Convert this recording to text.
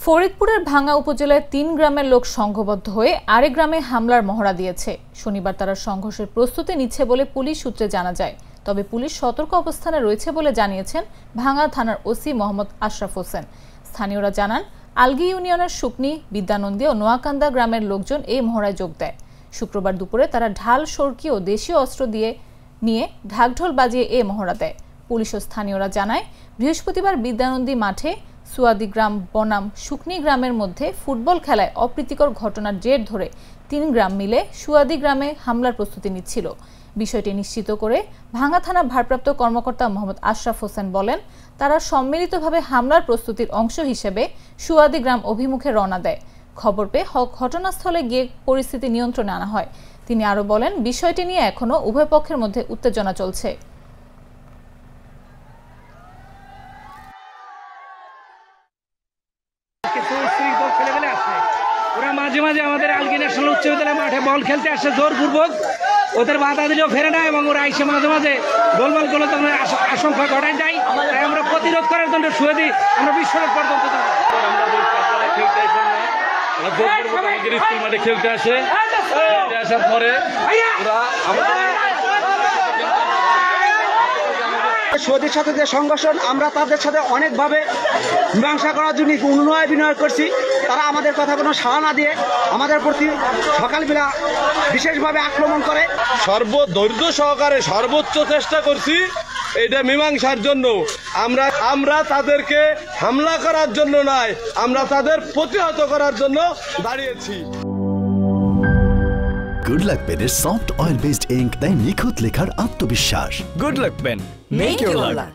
ফরিদপুরের ভাঙ্গা উপজেলায় ৩ গ্রামের লোক সংঘবদ্ধ হয়ে আরেক গ্রামে হামলার মহড়া দিয়েছে। শনিবার তারা সংঘর্ষের প্রস্তুতি নিচ্ছে বলে পুলিশ সূত্রে জানা যায়। তবে পুলিশ সতর্ক অবস্থানে রয়েছে বলে জানিয়েছেন ভাঙ্গা থানার ওসি মোহাম্মদ আশরাফ হোসেন। স্থানীয়রা জানান, আলগি ইউনিয়নের শুকনি, বিদ্যানন্দী ও নোয়াকান্দা গ্রামের লোকজন এই মহড়ায় যোগ দেয়। শুক্রবার দুপুরে তারা ঢাল, সরকি ও দেশীয় অস্ত্র নিয়ে ঢাকঢোল বাজিয়ে এই মহড়া দেয়। পুলিশ ও স্থানীয়রা জানায়, বৃহস্পতিবার বিদ্যানন্দী মাঠে সুয়াদি গ্রাম বনাম শুকনি গ্রামের মধ্যে ফুটবল খেলায় অপ্রীতিকর ঘটনার জের ধরে ৩ গ্রাম মিলে সুয়াদি গ্রামে হামলার প্রস্তুতি নিচ্ছিল। বিষয়টি নিশ্চিত করে ভাঙ্গা থানা ভারপ্রাপ্ত কর্মকর্তা মোহাম্মদ আশরাফ হোসেন বলেন, তারা সম্মিলিতভাবে হামলার প্রস্তুতির অংশ হিসেবে সুয়াদি গ্রাম অভিমুখে রওনা দেয়। খবর পেয়ে ঘটনাস্থলে গিয়ে পরিস্থিতি নিয়ন্ত্রণে আনা হয়। তিনি আরও বলেন, বিষয়টি নিয়ে এখনও উভয় পক্ষের মধ্যে উত্তেজনা চলছে। ওরা মাঝে মাঝে আমাদের আলগি ন্যাশনাল উচ্চ বিদ্যালয় মাঠে বল খেলতে আসে জোরপূর্বক, ওদের বাধা দিলেও ফেরে না এবং ওরা এসে মাঝে মাঝে গোলমাল করলে তখন আশঙ্কা ঘটায় যায়। তাই আমরা প্রতিরোধ করার জন্য সুয়েদি আমরা বিশ্বরোধ পর্যন্ত স্কুল মাঠে খেলতে আসে, আসার পরে সৌদির সাথে যে সংঘর্ষ, আমরা তাদের সাথে অনেকভাবে মীমাংসা করার জন্য অনুনয় বিনয় করছি। তারা আমাদের কথা কোনো সাড়া না দিয়ে আমাদের প্রতি সকালবেলা বিশেষভাবে আক্রমণ করে। সর্বধৈর্য সহকারে সর্বোচ্চ চেষ্টা করছি এটা মীমাংসার জন্য। আমরা তাদেরকে হামলা করার জন্য নয়, আমরা তাদের প্রতিহত করার জন্য দাঁড়িয়েছি। গুড লাক পেনের সফট অয়েল বেসড ইঙ্ক দেয় নিখুঁত লেখার আত্মবিশ্বাস। Good luck pen, make your lakh.